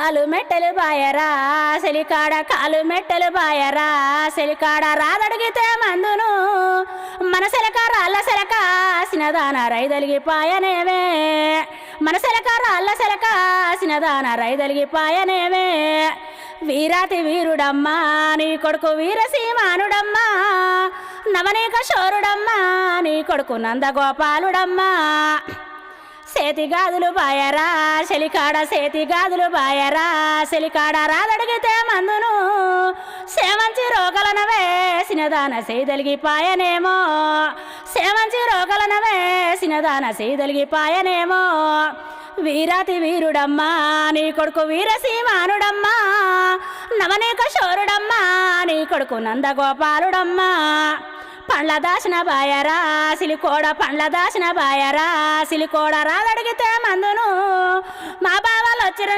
కాలు మెట్టెలు బాయరా సెలికాడ కాలు మెట్టెలు బాయరా సెలికాడ రాదడిగితే మందును మన సెలక రాళ్ళ సెలక సినదాన రైదలిగి పాయనేవే మన సెలక రాళ్ళ సెలక సినదాన రైదలిగి పాయనేవే వీరాతి వీరుడమ్మా నీ కొడుకు వీరసీమానుడమ్మా నవనీక శోరుడమ్మా నీ కొడుకు నందగోపాలుడమ్మా సేతిగాదులు బాయరా సెలికాడ సేతిగాదులు బాయరా సెలికాడ రాదడిగితే మందును సేమంచి రోగలన వేసినదాన సేదలిగి పాయనేమో సేమంచి రోగలన వేసినదాన సేదలిగి పాయనేమో వీరాతి వీరుడమ్మా నీ కొడుకు వీరసీమానుడమ్మా నవనీక శోరుడమ్మా నీ కొడుకు నందగోపాలుడమ్మా పండ్ల దాసిన బాయరా సిలికోడ పండ్ల దాసిన బాయరా సిలికోడ రాదడిగితే మందును మా బావలు వచ్చిన